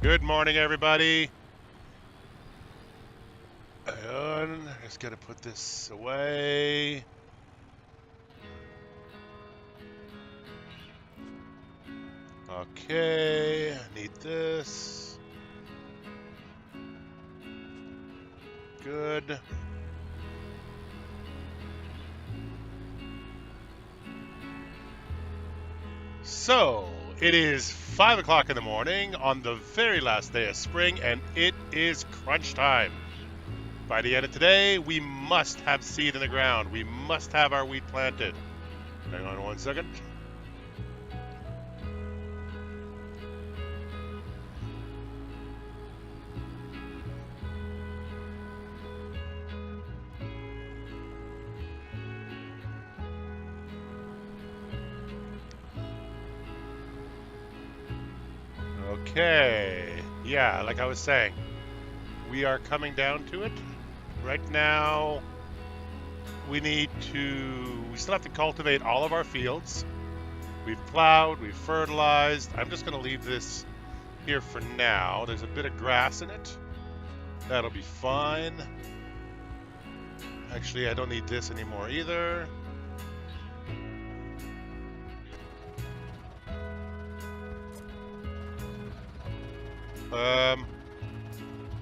Good morning, everybody. And just gotta put this away. Okay, I need this. Good. So, it is 5 o'clock in the morning on the very last day of spring, and it is crunch time. By the end of today, we must have seed in the ground. We must have our wheat planted. Hang on one second. Okay. Yeah, like I was saying, we are coming down to it. Right now, we still have to cultivate all of our fields. We've plowed, we've fertilized. I'm just going to leave this here for now. There's a bit of grass in it. That'll be fine. Actually, I don't need this anymore either.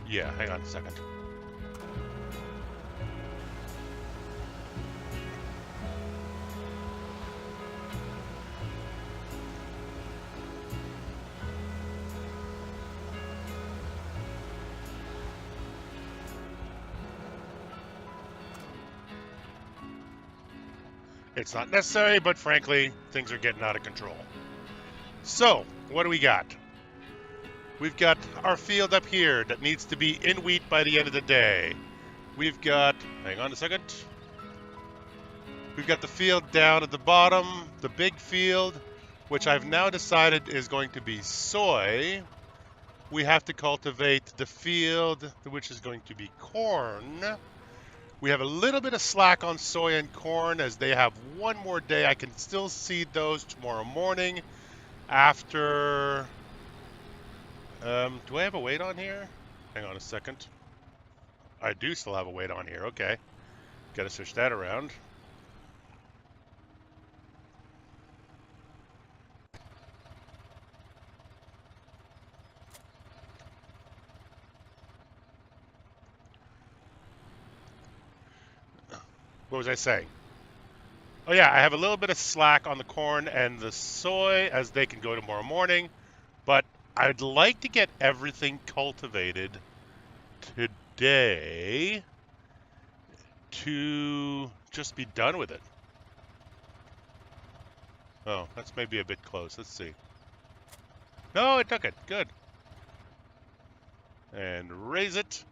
Yeah, hang on a second. It's not necessary, but frankly, things are getting out of control. So, what do we got? We've got our field up here that needs to be in wheat by the end of the day. We've got, hang on a second. We've got the field down at the bottom, the big field, which I've now decided is going to be soy. We have to cultivate the field, which is going to be corn. We have a little bit of slack on soy and corn as they have one more day. I can still seed those tomorrow morning after... do I have a weight on here? Hang on a second. I do still have a weight on here. Okay. Got to switch that around. What was I saying? Oh yeah, I have a little bit of slack on the corn and the soy as they can go tomorrow morning, but I'd like to get everything cultivated today to just be done with it. Oh, that's maybe a bit close. Let's see. No, it took it. Good. And raise it.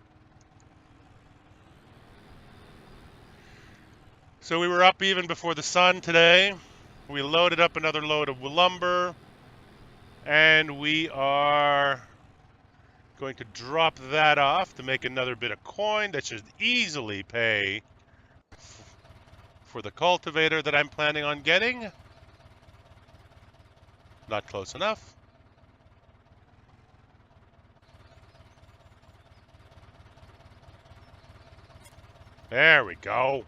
So we were up even before the sun today. We loaded up another load of lumber. And we are going to drop that off to make another bit of coin that should easily pay for the cultivator that I'm planning on getting. Not close enough. There we go.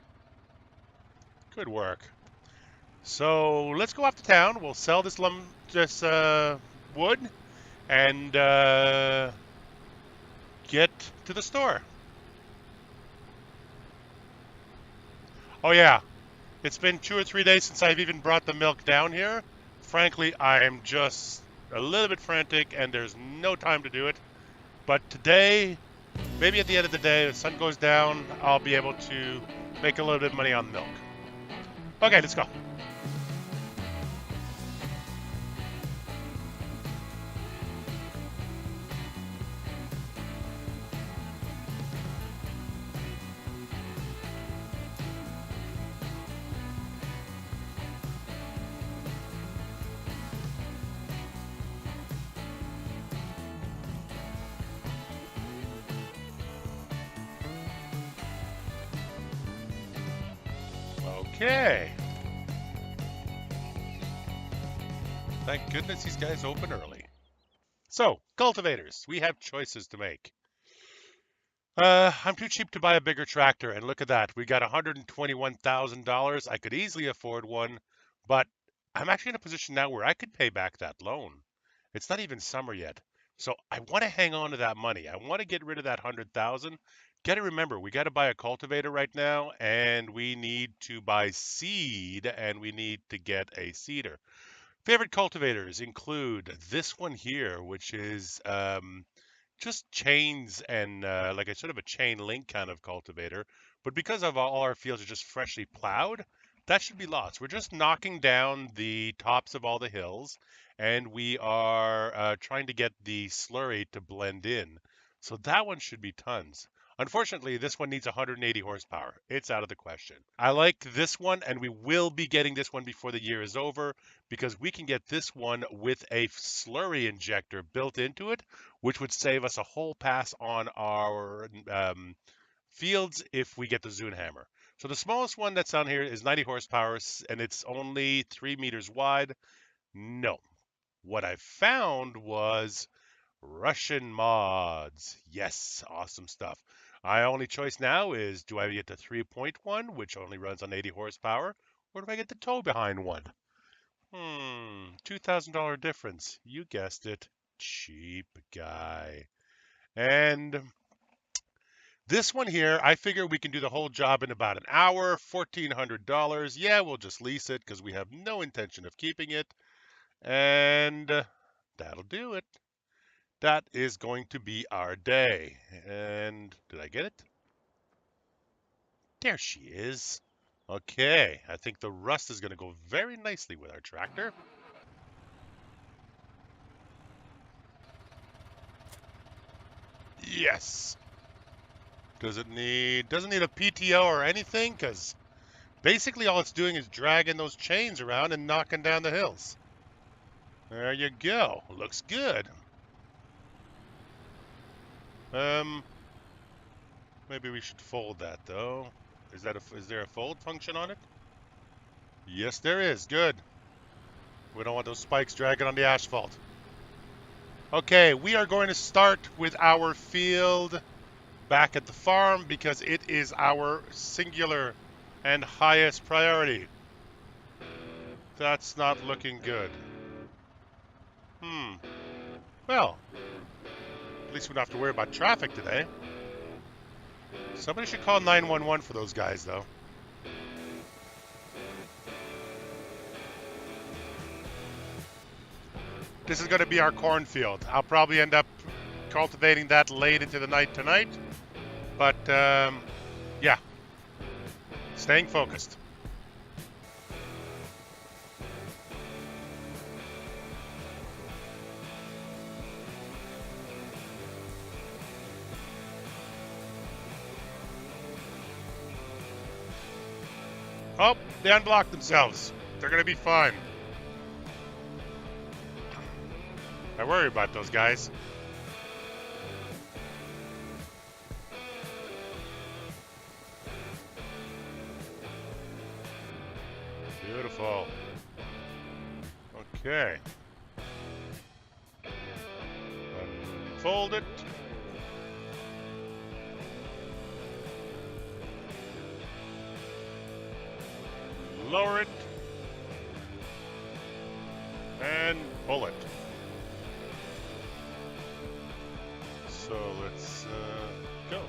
Good work. So let's go up to town. We'll sell this wood and get to the store. Oh yeah, it's been 2 or 3 days since I've even brought the milk down here. Frankly, I'm just a little bit frantic and there's no time to do it. But today, maybe at the end of the day, the sun goes down, I'll be able to make a little bit of money on the milk. Okay, let's go. Okay. Thank goodness these guys open early. So, cultivators, we have choices to make. I'm too cheap to buy a bigger tractor, and look at that. We got $121,000. I could easily afford one, but I'm actually in a position now where I could pay back that loan. It's not even summer yet. So I want to hang on to that money. I want to get rid of that 100,000. Got to remember, we got to buy a cultivator right now, and we need to buy seed, and we need to get a seeder. Favorite cultivators include this one here, which is just chains and like a sort of a chain link kind of cultivator. But because of all our fields are just freshly plowed, that should be lots. We're just knocking down the tops of all the hills, and we are trying to get the slurry to blend in. So that one should be tons. Unfortunately, this one needs 180 horsepower. It's out of the question. I like this one, and we will be getting this one before the year is over because we can get this one with a slurry injector built into it, which would save us a whole pass on our fields if we get the Zune hammer. So the smallest one that's on here is 90 horsepower, and it's only 3 meters wide. No. What I found was Russian mods. Yes, awesome stuff. My only choice now is, do I get the 3.1, which only runs on 80 horsepower, or do I get the tow behind one? $2,000 difference. You guessed it. Cheap guy. And this one here, I figure we can do the whole job in about an hour, $1,400. Yeah, we'll just lease it because we have no intention of keeping it. And that'll do it. That is going to be our day. And did I get it? There she is. Okay, I think the rust is going to go very nicely with our tractor. Yes. Doesn't need a PTO or anything because basically all it's doing is dragging those chains around and knocking down the hills. There you go. Looks good. Maybe we should fold that though. Is there a fold function on it? Yes, there is. Good. We don't want those spikes dragging on the asphalt. Okay, we are going to start with our field back at the farm because it is our singular and highest priority. That's not looking good. Well, at least we don't have to worry about traffic today. Somebody should call 911 for those guys, though. This is going to be our cornfield. I'll probably end up cultivating that late into the night tonight. But, yeah. Staying focused. Oh, they unblocked themselves. They're going to be fine. I worry about those guys. Beautiful. Okay. Unfold it. Lower it. And pull it. So let's go.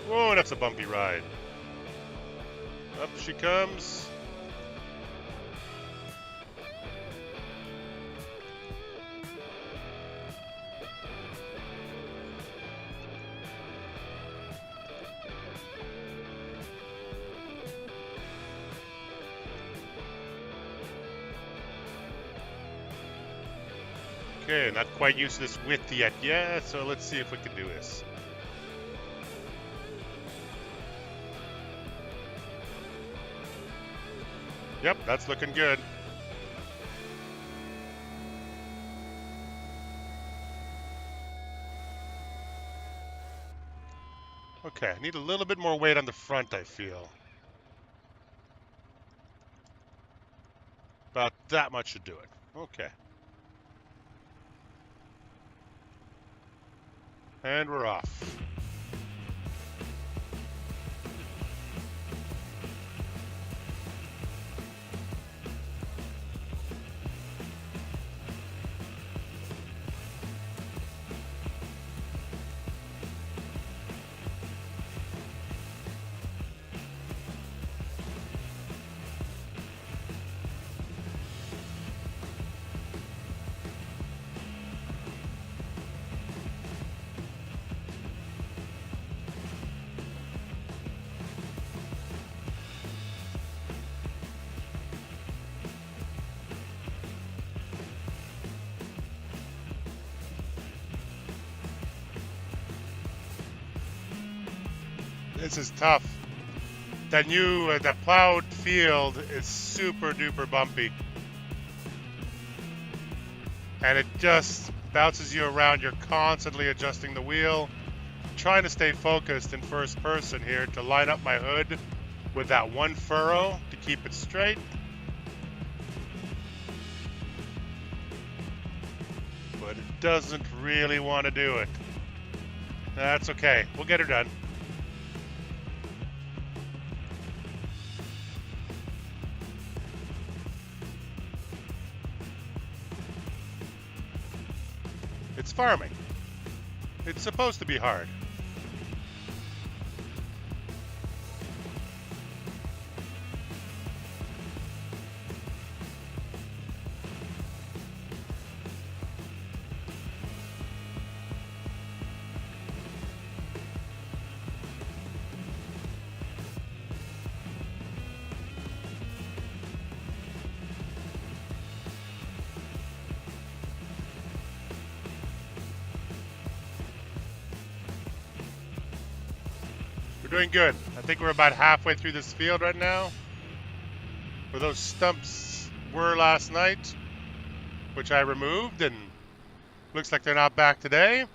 Whoa, that's a bumpy ride. Up she comes. Okay, not quite used to this width yet. Yeah, so let's see if we can do this. Yep, that's looking good. Okay, I need a little bit more weight on the front, I feel. About that much should do it. Okay. And we're off. This is tough. That plowed field is super duper bumpy. And it just bounces you around. You're constantly adjusting the wheel. Trying to stay focused in first person here to line up my hood with that one furrow to keep it straight. But it doesn't really want to do it. That's okay. We'll get her done. It's farming. It's supposed to be hard. We're doing good. I think we're about halfway through this field right now. Where those stumps were last night, which I removed, and looks like they're not back today.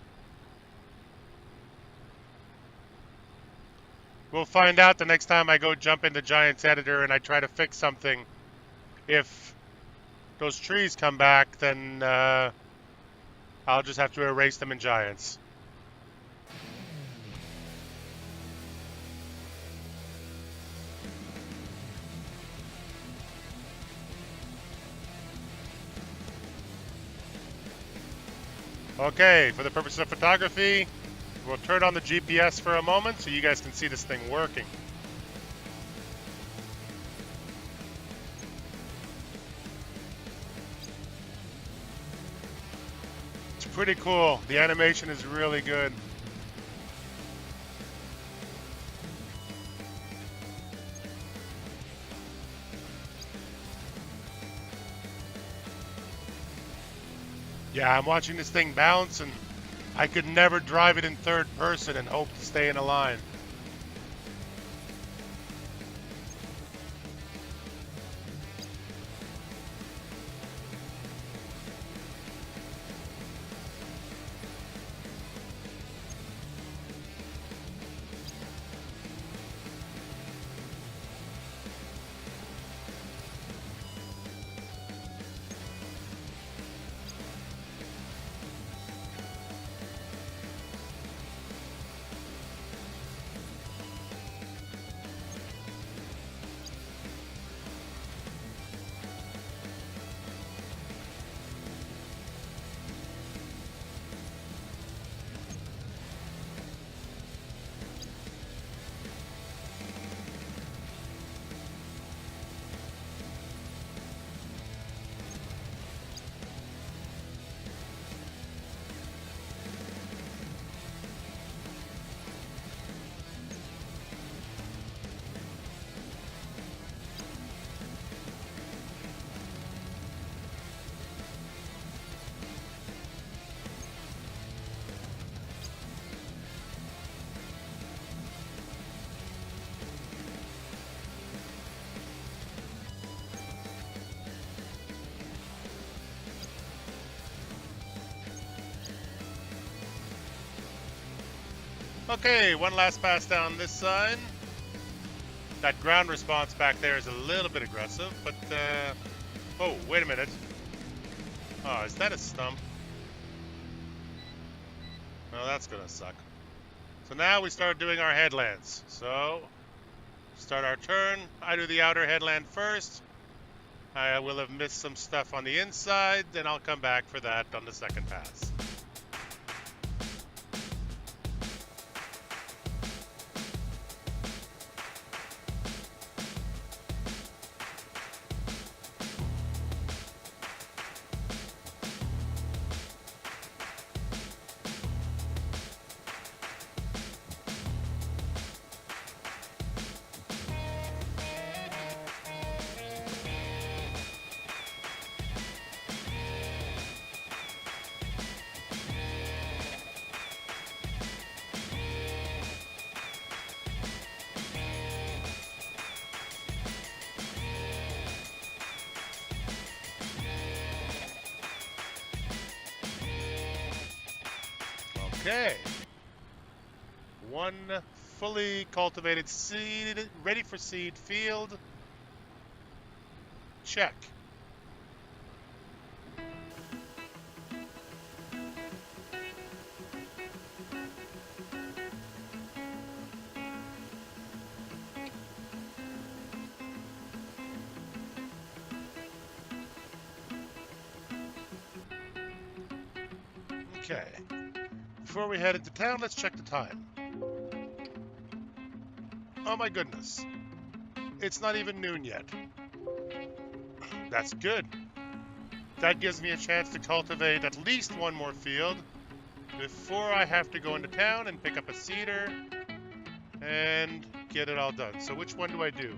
We'll find out the next time I go jump into Giants Editor and I try to fix something. If those trees come back, then I'll just have to erase them in Giants. Okay, for the purposes of photography, we'll turn on the GPS for a moment so you guys can see this thing working. It's pretty cool. The animation is really good. Yeah, I'm watching this thing bounce, and I could never drive it in third person and hope to stay in a line. Okay, one last pass down this side. That ground response back there is a little bit aggressive, but, oh, wait a minute. Oh, is that a stump? Well, that's gonna suck. So now we start doing our headlands. So, start our turn. I do the outer headland first. I will have missed some stuff on the inside, then I'll come back for that on the second pass. Okay. One fully cultivated seed, ready for seed field. Check. Okay. Before we head into town, let's check the time. Oh my goodness. It's not even noon yet. That's good. That gives me a chance to cultivate at least one more field before I have to go into town and pick up a seeder and get it all done. So which one do I do?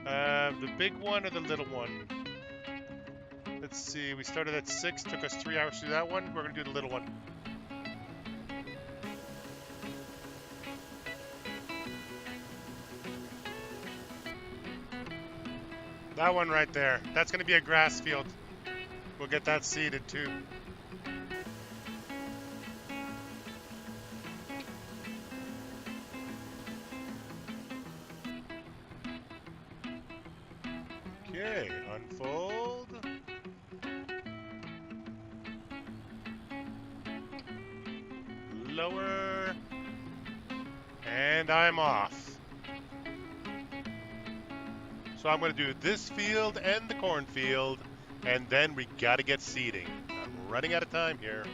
The big one or the little one? Let's see, we started at 6, took us 3 hours to do that one. We're going to do the little one. That one right there. That's going to be a grass field. We'll get that seeded too. Okay, unfold. Lower. And I'm off. So I'm going to do this field and the cornfield, and then we got to get seeding. I'm running out of time here.